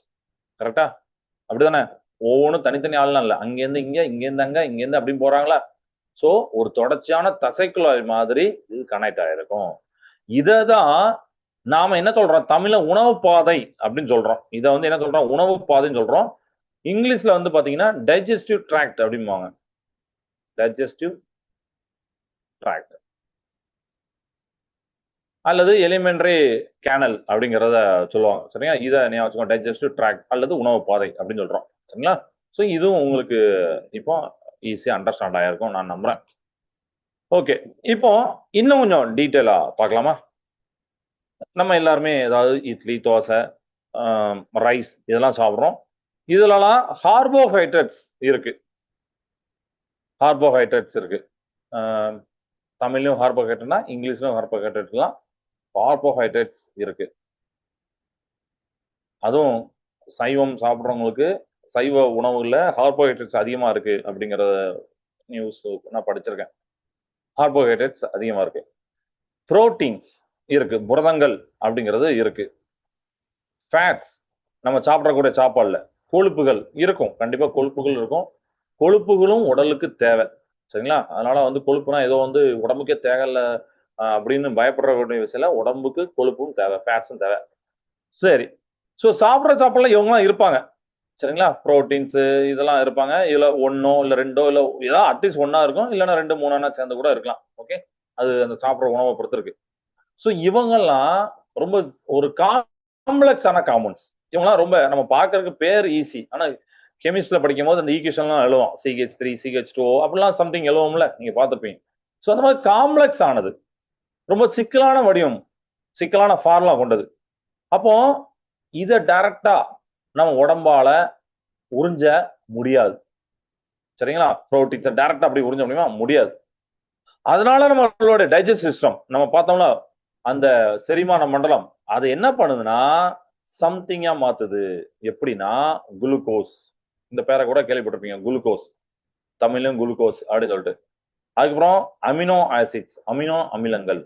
[SPEAKER 1] கரெக்டா? அப்படிதானே? ஒவ்வொன்றும் தனித்தனி ஆள்லாம் இல்லை, அங்கேருந்து இங்க, இங்கேருந்து அங்க, இங்கேருந்து அப்படின்னு போறாங்களா? சோ ஒரு தொடர்ச்சியான தசைக்குழாய் மாதிரி இது கனெக்ட் ஆயிருக்கும். இததான் நாம என்ன சொல்றோம்? தமிழ்ல உணவு பாதை அப்படின்னு சொல்றோம். இதை வந்து என்ன சொல்றோம்? உணவு பாதைன்னு சொல்றோம். இங்கிலீஷ்ல வந்து பாத்தீங்கன்னா டைஜஸ்டிவ் ட்ராக்ட் அப்படிம்பாங்க. டைஜஸ்டிவ் ட்ராக்ட் அல்லது எலிமெண்டரி கேனல் அப்படிங்கிறத சொல்லுவாங்க. சரியா? இதை ஞாபகம் டைஜஸ்டிவ் ட்ராக்ட் அல்லது உணவு பாதை அப்படின்னு சொல்றோம். சரிங்களா? ஸோ இதுவும் உங்களுக்கு இப்போ ஈஸியா அண்டர்ஸ்டாண்ட் ஆயிருக்கும் நான் நம்புறேன். ஓகே, இப்போ இன்னும் கொஞ்சம் டீட்டெயிலா பார்க்கலாமா? நம்ம எல்லாருமே ஏதாவது இட்லி, தோசை, ரைஸ் இதெல்லாம் சாப்பிட்றோம். இதுலலாம் கார்போஹைட்ரேட்ஸ் இருக்கு. கார்போஹைட்ரேட்ஸ் இருக்கு. தமிழ்லையும் கார்போஹைட்ரேட்னா இங்கிலீஷ்லயும் கார்போஹைட்ரேட்லாம் கார்போஹைட்ரேட்ஸ் இருக்கு. அதுவும் சைவம் சாப்பிட்றவங்களுக்கு சைவ உணவுல கார்போஹைட்ரேட்ஸ் அதிகமா இருக்கு அப்படிங்கிற நியூஸ் நான் படிச்சிருக்கேன். கார்போஹைட்ரேட்ஸ் அதிகமா இருக்கு. புரோட்டீன்ஸ் இருக்கு, புரதங்கள் அப்படிங்கிறது இருக்கு. ஃபேட்ஸ் நம்ம சாப்பிடக்கூடிய சாப்பாடுல கொழுப்புகள் இருக்கும், கண்டிப்பா கொழுப்புகள் இருக்கும். கொழுப்புகளும் உடலுக்கு தேவை. சரிங்களா? அதனால வந்து கொழுப்புனா ஏதோ வந்து உடம்புக்கே தேவையில்ல அப்படின்னு பயப்படுற வேண்டிய விஷயம். உடம்புக்கு கொழுப்பும் தேவை, ஃபேட்ஸும் தேவை. சரி, ஸோ சாப்பிட்ற சாப்பாடுல இவங்கலாம் இருப்பாங்க. சரிங்களா? புரோட்டீன்ஸ் இதெல்லாம் இருப்பாங்க. இதுல ஒன்னோ இல்ல ரெண்டோ இல்ல ஏதாவது அட்லீஸ்ட் ஒன்னா இருக்கும், இல்லைன்னா 2 3 சேர்ந்து கூட இருக்கலாம். ஓகே, அது அந்த சாப்பிட்ற உணவை பொறுத்து இருக்கு. ஸோ இவங்கெல்லாம் ரொம்ப ஒரு காம்ப்ளெக்ஸான காம்பவுண்ட்ஸ். இவங்கெல்லாம் ரொம்ப நம்ம பார்க்கறதுக்கு பேர் ஈஸி, ஆனா கெமிஸ்ட்ரியில படிக்கும் போது அந்த ஈக்குவேஷன்லாம் எழுதுவோம். CH3 CH2O அப்படிலாம் சம்திங் எழுதுவோம்ல, நீங்க பார்த்துருப்பீங்க. ஸோ அந்த மாதிரி காம்ப்ளெக்ஸ் ஆனது, ரொம்ப சிக்கலான வடிவம், சிக்கலான ஃபார்முலா கொண்டது. அப்போ இதை டைரக்டா நம்ம உடம்பால உறிஞ்ச முடியாது. சரிங்களா? புரோட்டீன்ஸை டைரக்டா அப்படி உறிஞ்ச முடியுமா? முடியாது. அதனால நம்மளோட டைஜஸ்ட் சிஸ்டம் நம்ம பார்த்தோம்னா அந்த செரிமான மண்டலம் அது என்ன பண்ணுதுன்னா சம்திங்கா மாத்துது. எப்படின்னா குளுக்கோஸ். இந்த பேரை கூட கேள்விப்பட்டிருப்பீங்க, குளுக்கோஸ். தமிழும் குளுக்கோஸ் அப்படின்னு சொல்லிட்டு. அதுக்கப்புறம் அமினோ ஆசிட்ஸ், அமினோ அமிலங்கள்.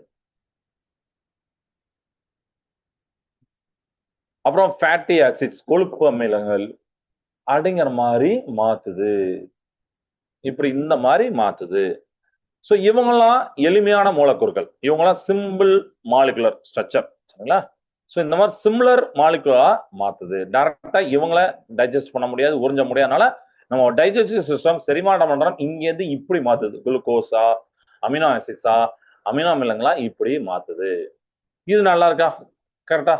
[SPEAKER 1] அப்புறம் ஃபேட்டி ஆசிட்ஸ், கொழுப்பு அமிலங்கள் அப்படிங்கிற மாதிரி மாத்துது. இப்படி இந்த மாதிரி மாத்துது. சோ இவங்கெல்லாம் எளிமையான மூலக்கூறுகள். இவங்கெல்லாம் சிம்பிள் மாலிகுலர் ஸ்ட்ரக்சர். சரிங்களா? சோ இந்த மாதிரி சிமிலர் மாலிகுலரா மாத்துது. டைரக்டா இவங்கள டைஜஸ்ட் பண்ண முடியாது, உறிஞ்ச முடியாதனால நம்ம டைஜஸ்டிவ் சிஸ்டம் செரிமான மண்டலம் இங்கேருந்து இப்படி மாத்துது. குளுக்கோஸா, அமினோ ஆசிட்ஸா, அமினோ அமிலங்களா இப்படி மாத்துது. இது நல்லா இருக்கா? கரெக்டா?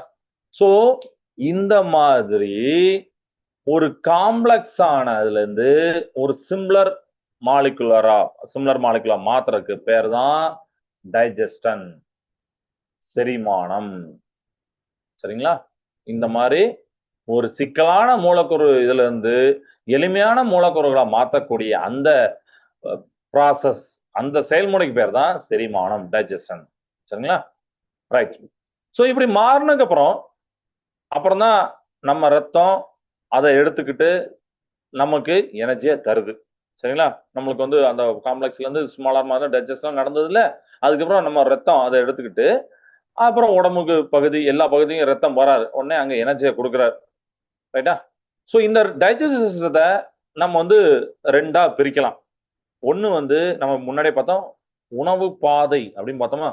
[SPEAKER 1] சோ இந்த மாதிரி ஒரு காம்ப்ளெக்ஸ் ஆனதுல இருந்து ஒரு சிம்லர் மாலிகுலரா மாத்துறதுக்கு பேர் தான் டைஜஸ்டன், செரிமானம். சரிங்களா? இந்த மாதிரி ஒரு சிக்கலான மூலக்கூறு இதுல இருந்து எளிமையான மூலக்கூறுகளா மாற்றக்கூடிய அந்த ப்ராசஸ், அந்த செயல்முறைக்கு பேர் தான் செரிமானம், டைஜஸ்டன். சரிங்களா? ரைட். சோ இப்படி மாறினதுக்கு அப்புறம் தான் நம்ம ரத்தம் அதை எடுத்துக்கிட்டு நமக்கு எனர்ஜியை தருது. சரிங்களா? நம்மளுக்கு வந்து அந்த காம்ப்ளெக்ஸ்ல இருந்து ஸ்மாலர் மாதிரி டைஜஸ்ட்லாம் நடந்தது இல்ல. அதுக்கப்புறம் நம்ம ரத்தம் அதை எடுத்துக்கிட்டு அப்புறம் உடம்புக்கு பகுதி எல்லா பகுதியும் ரத்தம் வராது. உடனே அங்க எனர்ஜியை கொடுக்குறாரு. ரைட்டா? சோ இந்த டைஜஸ்டிவ் சிஸ்டத்தை நம்ம வந்து ரெண்டா பிரிக்கலாம். ஒண்ணு வந்து நம்ம முன்னாடியே பார்த்தோம், உணவு பாதை அப்படின்னு பார்த்தோமா,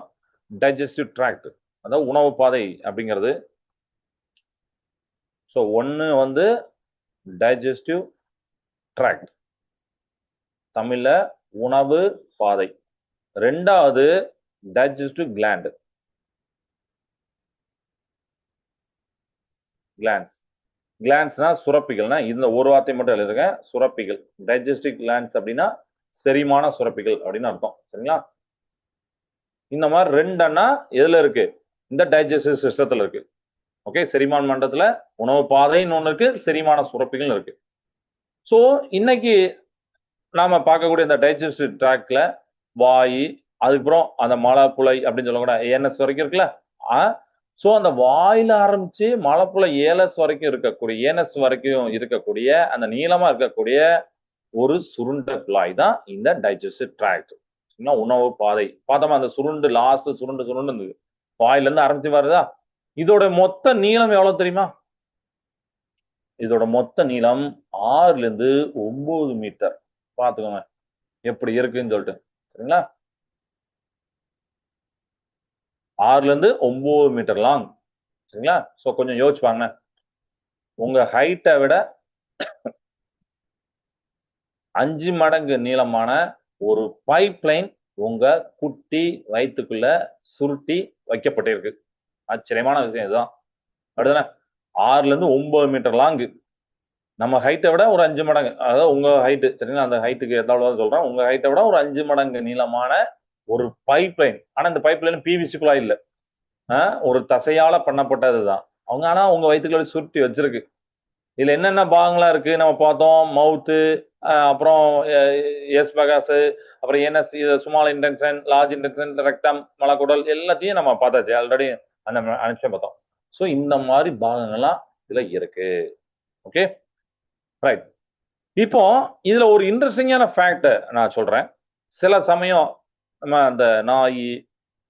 [SPEAKER 1] டைஜஸ்டிவ் ட்ராக்ட். அதாவது உணவு பாதை அப்படிங்கிறது. சோ ஒண்ணு வந்து டைஜஸ்டிவ் ட்ராக்ட், தமிழ்ல உணவு பாதை. ரெண்டாவது டைஜஸ்டிவ் கிளாண்ட், கிளான்ஸ். கிளான்ஸ்னா சுரப்பிகள்னா இந்த ஒரு வார்த்தை மட்டும் எழுதுங்க, சுரப்பிகள். டைஜஸ்டிவ் கிளான்ஸ் அப்படின்னா செரிமான சுரப்பிகள் அப்படின்னு அர்த்தம். சரிங்களா? இந்த மாதிரி ரெண்டன்னா எதுல இருக்கு? இந்த டைஜஸ்டிவ் சிஸ்டத்துல இருக்கு. ஓகே, செரிமான மண்டலத்துல உணவு பாதைன்னு ஒண்ணு இருக்கு, செரிமான சுரப்பிகள் இருக்கு. சோ இன்னைக்கு நாம பார்க்கக்கூடிய இந்த டைஜஸ்டிவ் ட்ராக்ட்ல வாய், அதுக்கப்புறம் அந்த மலப்புழை அப்படின்னு சொல்லக்கூட ஏஎன்எஸ் வரைக்கும் இருக்குல்ல. சோ அந்த வாயில ஆரம்பிச்சு மலப்புழை ஏஎல்எஸ் வரைக்கும் இருக்கக்கூடிய, ஏஎன்எஸ் வரைக்கும் இருக்கக்கூடிய அந்த நீளமா இருக்கக்கூடிய ஒரு சுருண்ட குழாய் தான் இந்த டைஜஸ்டிவ் ட்ராக்ட். உணவு பாதை பார்த்தோமா, அந்த சுருண்டு லாஸ்ட் சுருண்டு சுருண்டு இருந்தது, வாயில இருந்து ஆரம்பிச்சு வருதா. இதோட மொத்த நீளம் எவ்வளவு தெரியுமா? இதோட மொத்த நீளம் 6ல இருந்து 9 மீட்டர். பாத்துக்கோங்க எப்படி இருக்குன்னு சொல்லிட்டு. சரிங்களா? 6ல இருந்து 9 மீட்டர் லாங். சரிங்களா? சோ கொஞ்சம் யோசிப்பாங்க, உங்க ஹைட்டை விட 5 மடங்கு நீளமான ஒரு பைப் லைன் உங்க குட்டி வயிற்றுக்குள்ள சுருட்டி வைக்கப்பட்டிருக்கு. ஆச்சரியமான விஷயம் இதுதான். அடுத்தானே 6ல இருந்து 9 மீட்டர் லாங். நம்ம ஹைட்டை விட ஒரு 5 மடங்கு, அதாவது உங்க ஹைட்டு. சரிங்களா? அந்த ஹைட்டுக்கு எதாவது சொல்றேன். உங்க ஹைட்டை விட ஒரு 5 மடங்கு நீளமான ஒரு பைப் லைன். ஆனா இந்த பைப் லைன் பிவிசி குழாய் இல்ல, ஒரு தசையால பண்ணப்பட்டதுதான். அவங்க ஆனா உங்க வயிற்றுக்குள்ள சுருட்டி வச்சிருக்கு. இதுல என்னென்ன பாகங்களா இருக்கு நம்ம பார்த்தோம். மவுத்து, அப்புறம் எஸ்பகாஸ், அப்புறம் anus, small intestine, large intestine, rectum, மலக்குடல் எல்லாத்தையும் நம்ம பார்த்தாச்சு ஆல்ரெடி. அந்த அனுப்பிச்சு பார்த்தோம். ஸோ இந்த மாதிரி பாகங்கள்லாம் இதுல இருக்கு. Okay, right. இப்போ இதுல ஒரு இன்ட்ரெஸ்டிங்கான ஃபேக்ட் நான் சொல்றேன். சில சமயம் நம்ம அந்த நாய்,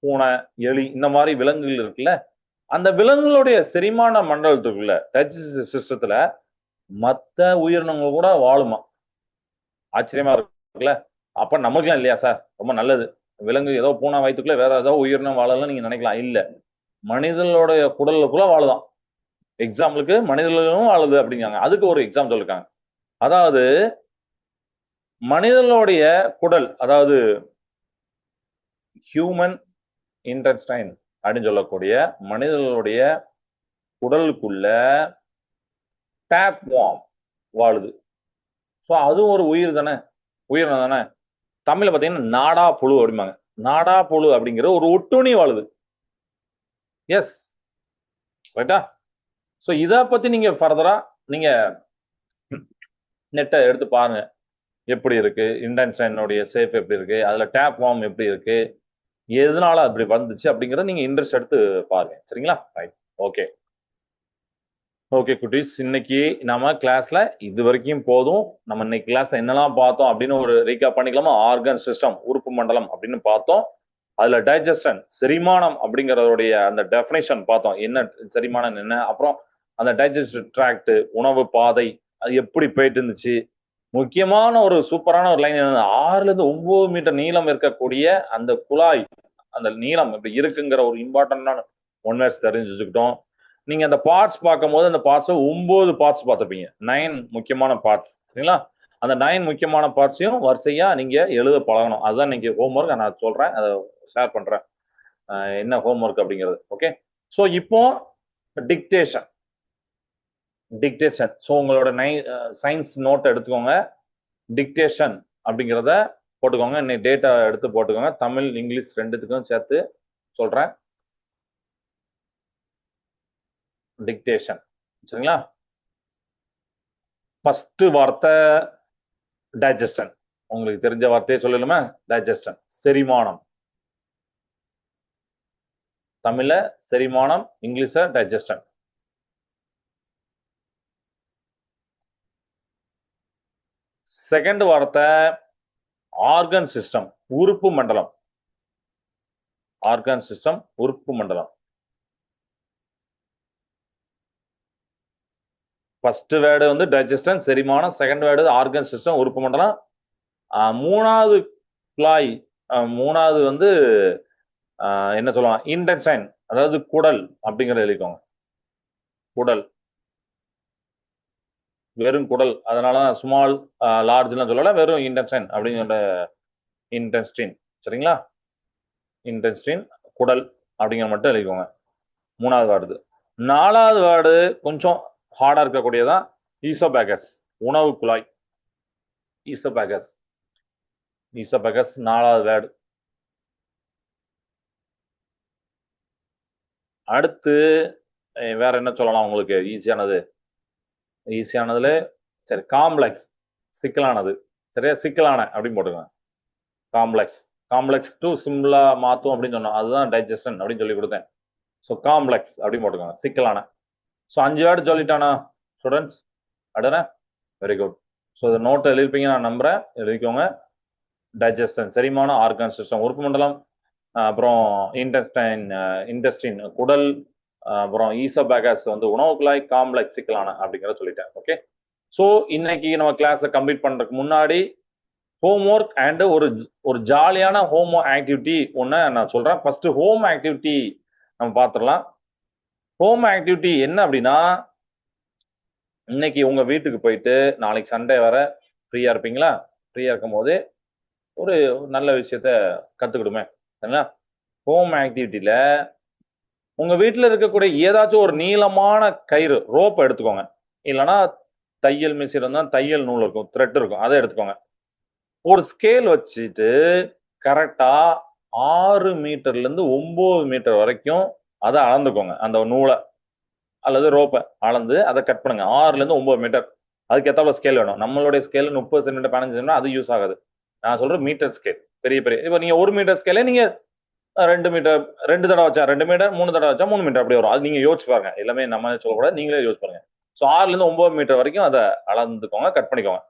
[SPEAKER 1] பூனை, எலி இந்த மாதிரி விலங்குகள் இருக்குல்ல, அந்த விலங்குகளுடைய செரிமான மண்டலத்துக்குள்ள டைஜஸ்டிவ் சிஸ்டத்துல மத்த உயிரினங்கள் கூட வாழுமா? ஆச்சரியமா இருக்குல்ல? அப்ப நமக்குலாம் இல்லையா சார்? ரொம்ப நல்லது. விலங்கு ஏதோ பூனை வயிற்றுக்குள்ள வேற ஏதோ உயிரினம் வாழலாம் நீங்க நினைக்கலாம். இல்ல, மனிதர்களுடைய குடலுக்குள்ள வாழுதான். எக்ஸாம்பிளுக்கு மனிதர்களும் வாழுது அப்படிங்காங்க. அதுக்கு ஒரு எக்ஸாம்பிள் இருக்காங்க. அதாவது மனிதர்களுடைய குடல், அதாவது ஹியூமன் இன்டெஸ்டைன் அப்படின்னு சொல்லக்கூடிய மனிதர்களுடைய குடலுக்குள்ள டேப் வார்ம் வாழுது. ஸோ அதுவும் ஒரு உயிர் தானே, உயிரினம் தானே. தமிழ்ல பாத்தீங்கன்னா நாடா புழு அப்படிம்பாங்க. நாடா புழு அப்படிங்கிற ஒரு ஒட்டுண்ணி வாழுது. எஸ், ரைட்டா? சோ இத பத்தி நீங்க ஃபர்தரா நீங்க நெட்டை எடுத்து பாருங்க எப்படி இருக்கு, இன்டென்ஷனுடைய ஷேப் எப்படி இருக்கு, அதுல டேப் ஃபார்ம் எப்படி இருக்கு, எதனால அப்படி வந்துச்சு அப்படிங்கறத நீங்க இன்ட்ரெஸ்ட் எடுத்து பாருங்க. சரிங்களா? ரைட். ஓகே ஓகே குட்டீஸ், இன்னைக்கு நம்ம கிளாஸ்ல இது வரைக்கும் போதும். நம்ம இன்னைக்கு கிளாஸ்ல என்னெல்லாம் பார்த்தோம் அப்படின்னு ஒரு ரீகேப் பண்ணிக்கலாமா? ஆர்கன் சிஸ்டம், உறுப்பு மண்டலம் அப்படின்னு பார்த்தோம். அதுல டைஜஷன், செரிமானம் அப்படிங்கறதுடைய அந்த டெஃபினேஷன் பார்த்தோம். என்ன செரிமானம் என்ன, அப்புறம் அந்த டைஜஸ்டிவ் ட்ராக்ட், உணவு பாதை, அது எப்படி போயிட்டு இருந்துச்சு. முக்கியமான ஒரு சூப்பரான ஒரு லைன் என்ன, 6ல இருந்து 9 மீட்டர் நீளம் இருக்கக்கூடிய அந்த குழாய், அந்த நீளம் இப்படி இருக்குங்கிற ஒரு இம்பார்ட்டன்டான ஒன் வேர்ட்ஸ் தெரிஞ்சு வச்சுக்கிட்டோம். நீங்க அந்த பார்ட்ஸ் பார்க்கும்போது அந்த பார்ட்ஸ் 9 பார்ட்ஸ் பார்த்துப்பீங்க. 9 முக்கியமான பார்ட்ஸ். சரிங்களா? அந்த 9 முக்கியமான பார்ட்ஸையும் வரிசையா நீங்க எழுத பழகணும். அதுதான் இன்னைக்கு ஹோம்ஒர்க். நான் சொல்றேன், அதை ஷேர் பண்றேன். என்ன ஹோம்ஒர்க் அப்படிங்கிறது. ஓகே. ஸோ இப்போ டிக்டேஷன். டிக்டேஷன். ஸோ உங்களோட சயின்ஸ் நோட்டை எடுத்துக்கோங்க. டிக்டேஷன் அப்படிங்கிறத போட்டுக்கோங்க. இன்னைக்கு டேட்டா எடுத்து போட்டுக்கோங்க. தமிழ் இங்கிலீஷ் ரெண்டுத்துக்கும் சேர்த்து சொல்றேன். டிக்டேஷன். சரிங்களா? ஃபர்ஸ்ட் வார்த்தை டைஜஷன். உங்களுக்கு தெரிஞ்ச வார்த்தையை சொல்லலுமே, டைஜஷன், செரிமானம். தமிழ்ல செரிமானம், இங்கிலீஷ்ல டைஜஷன். செகண்ட் வார்த்தை ஆர்கன் சிஸ்டம், உறுப்பு மண்டலம். ஆர்கன் சிஸ்டம், உறுப்பு மண்டலம். ஃபர்ஸ்ட் வேர்டு வந்து டைஜஸ்டன், செரிமானம். செகண்ட் வேர்டு ஆர்கன் சிஸ்டம், உறுப்பு மண்டலம். மூணாவது குழாய், மூணாவது வந்து என்ன சொல்லலாம், இன்டென்ஷன், அதாவது குடல் அப்படிங்கறத எழுதிக்கோங்க. குடல், வெறும் குடல். அதனால ஸ்மால் லார்ஜ்லாம் சொல்லல, வெறும் இன்டென்ஷன் அப்படிங்கிற இன்டென்ஸ்டின். சரிங்களா? இன்டென்ஸ்டின், குடல் அப்படிங்கிற மட்டும் எழுதிக்கோங்க. மூணாவது வேர்டு. நாலாவது வேர்டு கொஞ்சம் ஹார்டா இருக்கக்கூடியதான், ஈசோபேகஸ், உணவு குழாய். ஈசோபேகஸ், ஈசோபேகஸ் நாலாவது வேர்டு. அடுத்து வேற என்ன சொல்லலாம் உங்களுக்கு ஈஸியானது? ஈஸியானதுல சரி, காம்ப்ளெக்ஸ், சிக்கலானது. சரியா? சிக்கலான அப்படின்னு போட்டுக்கோங்க. காம்ப்ளெக்ஸ், காம்ப்ளெக்ஸ் டு சிம்பிளா மாத்தும் அப்படின்னு சொன்னோம். அதுதான் டைஜஷன் அப்படின்னு சொல்லி கொடுத்தேன். ஸோ காம்ப்ளெக்ஸ் அப்படின்னு போட்டுக்கோங்க, சிக்கலான. ஸோ 5 வேர்டு சொல்லிட்டானா ஸ்டூடெண்ட்ஸ்? அடுன வெரி குட். ஸோ இந்த நோட்டை எழுதிப்பீங்க நான் நம்புறேன். எழுதிக்கோங்க. டைஜஸ்டன், செரிமானம். ஆர்கன் சிஸ்டம், உறுப்பு மண்டலம். அப்புறம் இன்டெஸ்டின், குடல். அப்புறம் ஈசோபேகஸ் வந்து உணவு குழாய். காம்ப்ளெக்ஸ், சிக்கலான அப்படிங்கிறத சொல்லிட்டேன். ஓகே. ஸோ இன்னைக்கு நம்ம கிளாஸை கம்ப்ளீட் பண்றதுக்கு முன்னாடி ஹோம்ஒர்க் அண்ட் ஒரு ஜாலியான ஹோம் ஆக்டிவிட்டி ஒன்று நான் சொல்றேன். ஃபர்ஸ்ட் ஹோம் ஆக்டிவிட்டி நம்ம பார்த்துடலாம். ஹோம் ஆக்டிவிட்டி என்ன அப்படின்னா, இன்னைக்கு உங்க வீட்டுக்கு போயிட்டு, நாளைக்கு சண்டே வர ஃப்ரீயா இருப்பீங்களா? ஃப்ரீயா இருக்கும் போது ஒரு நல்ல விஷயத்த கத்துக்கிடுமே. சரிங்களா? ஹோம் ஆக்டிவிட்டியில உங்க வீட்டில் இருக்கக்கூடிய ஏதாச்சும் ஒரு நீளமான கயிறு, ரோப் எடுத்துக்கோங்க. இல்லைன்னா தையல் மிஷின் இருந்தா தையல் நூல் இருக்கும், த்ரெட் இருக்கும், அதை எடுத்துக்கோங்க. ஒரு ஸ்கேல் வச்சுட்டு கரெக்டா 6 மீட்டர்ல இருந்து 9 மீட்டர் வரைக்கும் அதை அளந்துக்கோங்க. அந்த நூலை அல்லது ரோப்பை அளந்து அதை கட் பண்ணுங்க. 6ல இருந்து 9 மீட்டர். அதுக்கு ஏத்தாப்புல ஸ்கேல் வேணும். நம்மளுடைய ஸ்கேல் 30 சென்டிமீட்டர் 15 சென்டிமீட்டர், அது யூஸ் ஆகாது. நான் சொல்றேன் மீட்டர் ஸ்கேல், பெரிய பெரிய. இப்போ நீங்க 1 மீட்டர் ஸ்கேலே நீங்க 2 மீட்டர், 2 தடவை வச்சா 2 மீட்டர், 3 தடவை வச்சா 3 மீட்டர் அப்படி வரும். அது நீங்க யோசிச்சு பாருங்க. எல்லாமே நம்ம சொல்லக்கூடாது, நீங்களே யோசிச்சு பாருங்க. ஸோ 6ல இருந்து 9 மீட்டர் வரைக்கும் அதை அளந்துக்கோங்க, கட் பண்ணிக்கோங்க.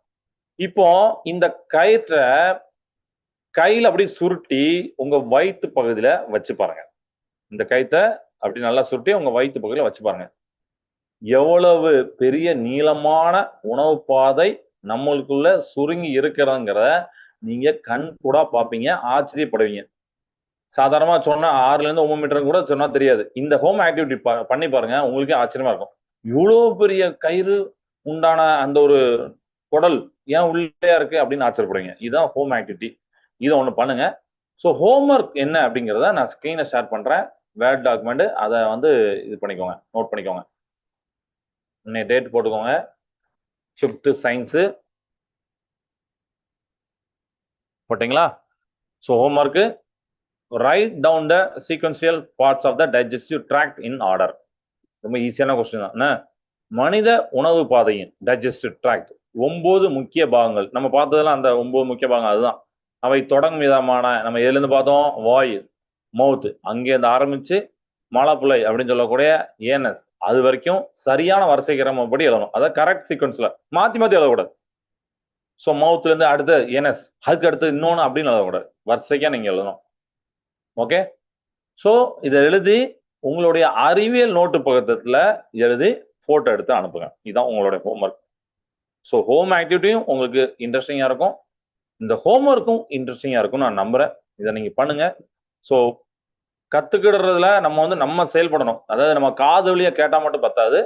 [SPEAKER 1] இப்போ இந்த கயிற்றை கையில அப்படி சுருட்டி உங்க வயிற்று பகுதியில வச்சு பாருங்க. இந்த கயித்தை அப்படி நல்லா சுருட்டி உங்க வயிற்று பகுதியில வச்சு பாருங்க. எவ்வளவு பெரிய நீளமான உணவு பாதை நம்மளுக்குள்ள சுருங்கி இருக்கிறதுங்கிற நீங்க கண் கூட பாப்பீங்க, ஆச்சரியப்படுவீங்க. சாதாரணமா சொன்னா 6ல இருந்து 9 மீட்டர் கூட சொன்னா தெரியாது. இந்த ஹோம் ஆக்டிவிட்டி பண்ணி பாருங்க, உங்களுக்கே ஆச்சரியமா இருக்கும். இவ்வளவு பெரிய கயிறு உண்டான அந்த ஒரு குடல் ஏன் உள்ளே இருக்கு அப்படின்னு ஆச்சரியப்படுவீங்க. இதுதான் ஹோம் ஆக்டிவிட்டி. இதை ஒண்ணு பண்ணுங்க. ஸோ ஹோம்ஒர்க் என்ன அப்படிங்கிறத நான் ஸ்கிரீனை ஷேர் பண்றேன். வேர்ட் டாக்குமெண்ட், அதை வந்து இது பண்ணிக்கோங்க, நோட் பண்ணிக்கோங்க. இன்னைக்கு டேட் போட்டுக்கோங்க. 5th சயின்ஸு போட்டீங்களா? So homework, write down the sequential parts of the digestive tract in order. ரொம்ப ஈஸியான கொஸ்டின் தான். மனித உணவு பாதையின் டைஜஸ்டிவ் ட்ராக்ட், 9 முக்கிய பாகங்கள் நம்ம பார்த்ததெல்லாம் அந்த 9 முக்கிய பாகங்கள் அதுதான். அவை தொடங்கும் விதமான நம்ம எதுல இருந்து பார்த்தோம்? வாய், மவுத், அங்கே இருந்து ஆரம்பிச்சு மலப்புழை அப்படின்னு சொல்லக்கூடிய ஏனஸ் அது வரைக்கும் சரியான வரிசை கிரமப்படி எழுதணும். அதாவது கரெக்ட் சீக்வன்ஸ்ல மாத்தி மாத்தி எழுதக்கூடாது. ஸோ மவுத்ல இருந்து அடுத்து என்எஸ், அதுக்கு அடுத்து இன்னொன்னு அப்படின்னு எழுதக்கூடாது. வரிசைக்கா நீங்க எழுதணும். ஓகே. ஸோ இதை எழுதி உங்களுடைய அறிவியல் நோட்டு பக்கத்துல எழுதி போட்டோ எடுத்து அனுப்புங்க. இதுதான் உங்களுடைய ஹோம்ஒர்க். ஸோ ஹோம் ஆக்டிவிட்டியும் உங்களுக்கு இன்ட்ரெஸ்டிங்கா இருக்கும், இந்த ஹோம்ஒர்க்கும் இன்ட்ரெஸ்டிங்கா இருக்கும் நான் நம்புறேன். இதை நீங்க பண்ணுங்க. ஸோ கத்துக்கிடுறதுல நம்ம செயல்படணும். அதாவது நம்ம காது வழியா கேட்டா மட்டும் பத்தாது,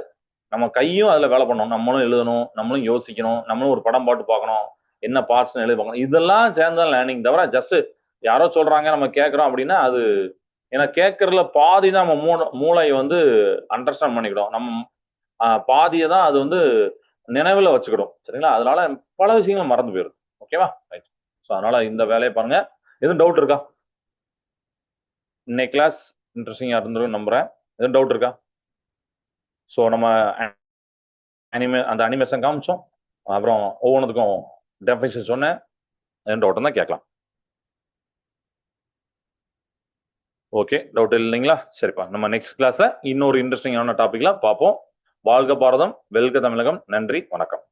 [SPEAKER 1] நம்ம கையும் அதுல வேலை பண்ணணும். நம்மளும் எழுதணும், நம்மளும் யோசிக்கணும், நம்மளும் ஒரு படம் பாட்டு பார்க்கணும், என்ன பார்ட்ஸ் எழுதி பார்க்கணும். இதெல்லாம் சேர்ந்தா லேர்னிங் தவிர ஜஸ்ட் யாரோ சொல்றாங்க நம்ம கேட்கறோம் அப்படின்னா அது ஏன்னா கேட்கறதுல பாதி தான் நம்ம மூளை வந்து அண்டர்ஸ்டாண்ட் பண்ணிக்கிடும். நம்ம பாதியை தான் அது வந்து நினைவுல வச்சுக்கிடும். சரிங்களா? அதனால பல விஷயங்கள் மறந்து போயிடும். ஓகேவா? ரைட். ஸோ அதனால இந்த வேலையை பாருங்க. எதுவும் டவுட் இருக்கா? இன்னைக்கு கிளாஸ் இன்ட்ரெஸ்டிங்கா இருந்துரும் நம்புறேன். எதுவும் டவுட் இருக்கா? ஸோ நம்ம அந்த அனிமேஷன் காமிச்சோம், அப்புறம் ஒவ்வொன்றுக்கும் டெஃபினிஷன் சொன்னேன். எதுவும் டவுட் தான் கேட்கலாம். ஓகே, டவுட் இல்லைங்களா? சரிப்பா, நம்ம நெக்ஸ்ட் கிளாஸ்ல இன்னொரு இன்ட்ரெஸ்டிங்கான டாபிக்ல பார்ப்போம். வாழ்க பாரதம், வெல்க தமிழகம். நன்றி, வணக்கம்.